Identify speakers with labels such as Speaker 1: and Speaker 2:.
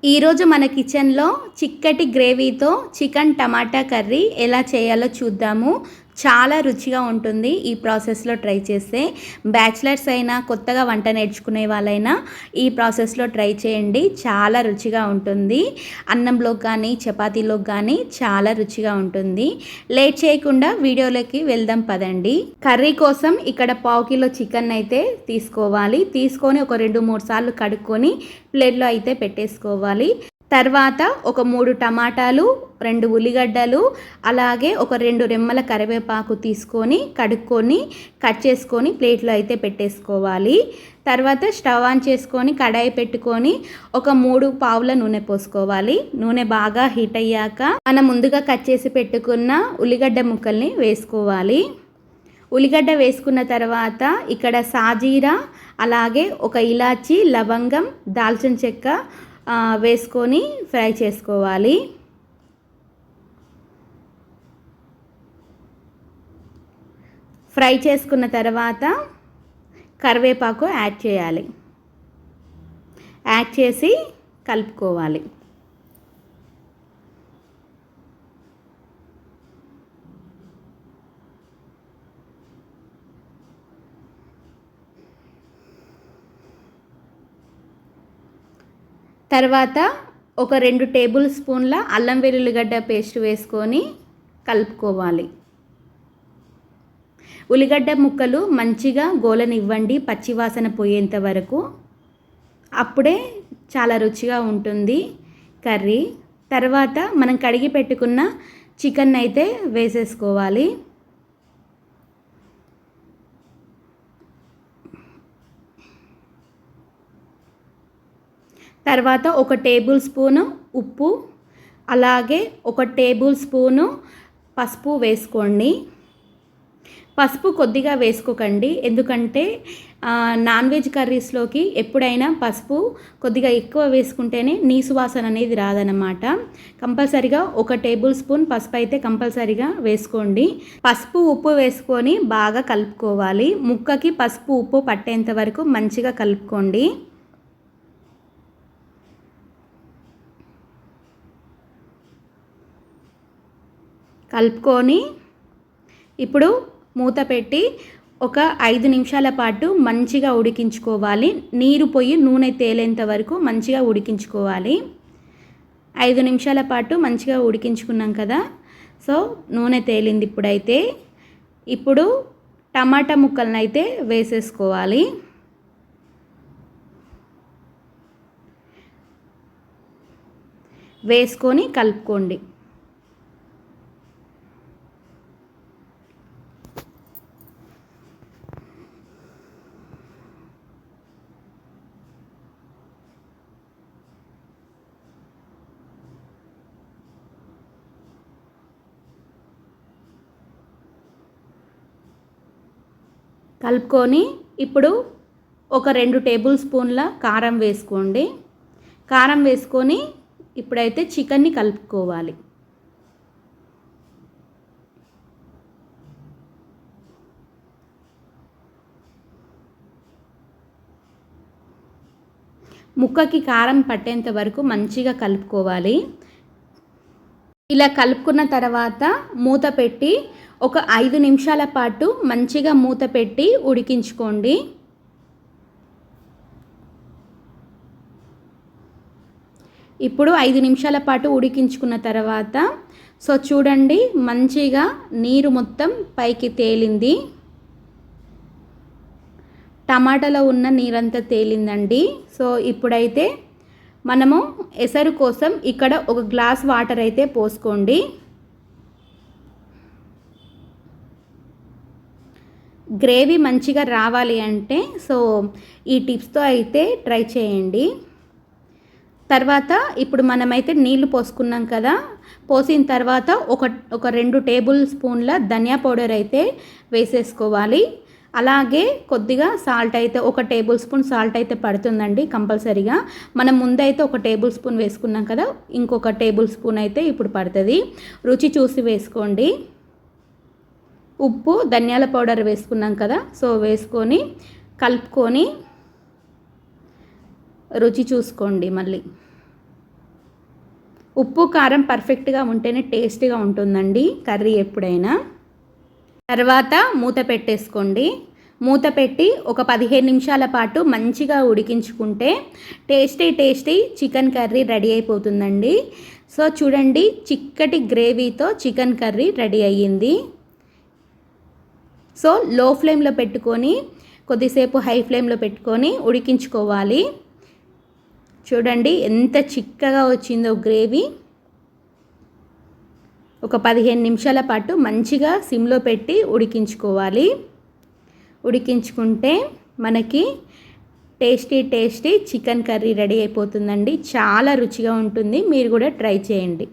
Speaker 1: ఈరోజు మన కిచెన్లో చిక్కటి గ్రేవీతో చికెన్ టమాటా కర్రీ ఎలా చేయాలో చూద్దాము. చాలా రుచిగా ఉంటుంది ఈ ప్రాసెస్లో ట్రై చేస్తే. బ్యాచిలర్స్ అయినా కొత్తగా వంట నేర్చుకునే వాళ్ళైనా ఈ ప్రాసెస్లో ట్రై చేయండి. చాలా రుచిగా ఉంటుంది. అన్నంలోకి కానీ చపాతీలోకి కానీ చాలా రుచిగా ఉంటుంది. లేట్ చేయకుండా వీడియోలోకి వెళ్దాం పదండి. కర్రీ కోసం ఇక్కడ పావు కిలో చికెన్ అయితే తీసుకోవాలి. తీసుకొని ఒక 2-3 సార్లు కడుక్కొని ప్లేట్లో అయితే పెట్టేసుకోవాలి. తర్వాత ఒక 3 టమాటాలు, 2 ఉల్లిగడ్డలు, అలాగే ఒక 2 రెమ్మల కరివేపాకు తీసుకొని కడుక్కొని కట్ చేసుకొని ప్లేట్లో అయితే పెట్టేసుకోవాలి. తర్వాత స్టవ్ ఆన్ చేసుకొని కడాయి పెట్టుకొని ఒక 3 పావుల నూనె పోసుకోవాలి. నూనె బాగా హీట్ అయ్యాక మనం ముందుగా కట్ చేసి పెట్టుకున్న ఉల్లిగడ్డ ముక్కల్ని వేసుకోవాలి. ఉల్లిగడ్డ వేసుకున్న తర్వాత ఇక్కడ సాజీరా, అలాగే ఒక ఇలాచి, లవంగం, దాల్చిన చెక్క వేసుకొని ఫ్రై చేసుకోవాలి. ఫ్రై చేసుకున్న తర్వాత కరివేపాకు యాడ్ చేయాలి. యాడ్ చేసి కలుపుకోవాలి. తర్వాత ఒక 2 టేబుల్ స్పూన్ల అల్లం వెల్లుల్లిగడ్డ పేస్ట్ వేసుకొని కలుపుకోవాలి. ఉల్లిగడ్డ ముక్కలు మంచిగా గోలనివ్వండి, పచ్చివాసన పోయేంత వరకు. అప్పుడే చాలా రుచిగా ఉంటుంది కర్రీ. తర్వాత మనం కడిగి పెట్టుకున్న చికెన్ అయితే వేసేసుకోవాలి. తర్వాత ఒక టేబుల్ స్పూను ఉప్పు, అలాగే ఒక టేబుల్ స్పూను పసుపు వేసుకోండి. పసుపు కొద్దిగా వేసుకోకండి, ఎందుకంటే నాన్ వెజ్ కర్రీస్లోకి ఎప్పుడైనా పసుపు కొద్దిగా ఎక్కువ వేసుకుంటేనే నీసు వాసన అనేది రాదన్నమాట. కంపల్సరిగా ఒక టేబుల్ స్పూన్ పసుపు అయితే కంపల్సరిగా వేసుకోండి. పసుపు ఉప్పు వేసుకొని బాగా కలుపుకోవాలి. ముక్కకి పసుపు ఉప్పు పట్టేంత వరకు మంచిగా కలుపుకోండి. కలుపుకొని ఇప్పుడు మూత పెట్టి ఒక 5 నిమిషాల పాటు మంచిగా ఉడికించుకోవాలి. నీరు పోయి నూనె తేలేంత వరకు మంచిగా ఉడికించుకోవాలి. 5 నిమిషాల పాటు మంచిగా ఉడికించుకున్నాం కదా. సో నూనె తేలింది. ఇప్పుడు టమాటా ముక్కలను అయితే వేసేసుకోవాలి. వేసుకొని కలుపుకోండి. కలుపుకొని ఇప్పుడు ఒక 2 టేబుల్ స్పూన్ల కారం వేసుకోండి. కారం వేసుకొని ఇప్పుడైతే చికెన్ని కలుపుకోవాలి. ముక్కకి కారం పట్టేంత వరకు మంచిగా కలుపుకోవాలి. ఇలా కలుపుకున్న తర్వాత మూత పెట్టి ఒక 5 నిమిషాల పాటు మంచిగా మూత పెట్టి ఉడికించుకోండి. ఇప్పుడు 5 నిమిషాల పాటు ఉడికించుకున్న తర్వాత చూడండి, మంచిగా నీరు మొత్తం పైకి తేలింది. టమాటాలో ఉన్న నీరంతా తేలిందండి. ఇప్పుడైతే మనము ఎసరు కోసం ఇక్కడ ఒక గ్లాస్ వాటర్ అయితే పోసుకోండి. గ్రేవీ మంచిగా రావాలి అంటే ఈ టిప్స్తో అయితే ట్రై చేయండి. తర్వాత ఇప్పుడు మనమైతే నీళ్లు పోసుకున్నాం కదా. పోసిన తర్వాత ఒక 2 టేబుల్ స్పూన్ల ధనియా పౌడర్ అయితే వేసేసుకోవాలి. అలాగే కొద్దిగా సాల్ట్ అయితే ఒక టేబుల్ స్పూన్ సాల్ట్ అయితే పడుతుందండి కంపల్సరీగా. మనం ముందైతే ఒక టేబుల్ స్పూన్ వేసుకున్నాం కదా, ఇంకొక టేబుల్ స్పూన్ అయితే ఇప్పుడు పడుతుంది. రుచి చూసి వేసుకోండి. ఉప్పు, ధనియాల పౌడర్ వేసుకున్నాం కదా. వేసుకొని కలుపుకొని రుచి చూసుకోండి. మళ్ళీ ఉప్పు కారం పర్ఫెక్ట్గా ఉంటేనే టేస్టీగా ఉంటుందండి కర్రీ ఎప్పుడైనా. తర్వాత మూత పెట్టేసుకోండి. మూత పెట్టి ఒక 15 నిమిషాల పాటు మంచిగా ఉడికించుకుంటే టేస్టీ చికెన్ కర్రీ రెడీ అయిపోతుందండి. సో చూడండి, చిక్కటి గ్రేవీతో చికెన్ కర్రీ రెడీ అయ్యింది. సో లో ఫ్లేమ్లో పెట్టుకొని కొద్దిసేపు హై ఫ్లేమ్లో పెట్టుకొని ఉడికించుకోవాలి. చూడండి ఎంత చిక్కగా వచ్చిందో గ్రేవీ. ఒక 15 నిమిషాల పాటు మంచిగా సిమ్లో పెట్టి ఉడికించుకోవాలి. ఉడికించుకుంటే మనకి టేస్టీ చికెన్ కర్రీ రెడీ అయిపోతుందండి. చాలా రుచిగా ఉంటుంది. మీరు కూడా ట్రై చేయండి.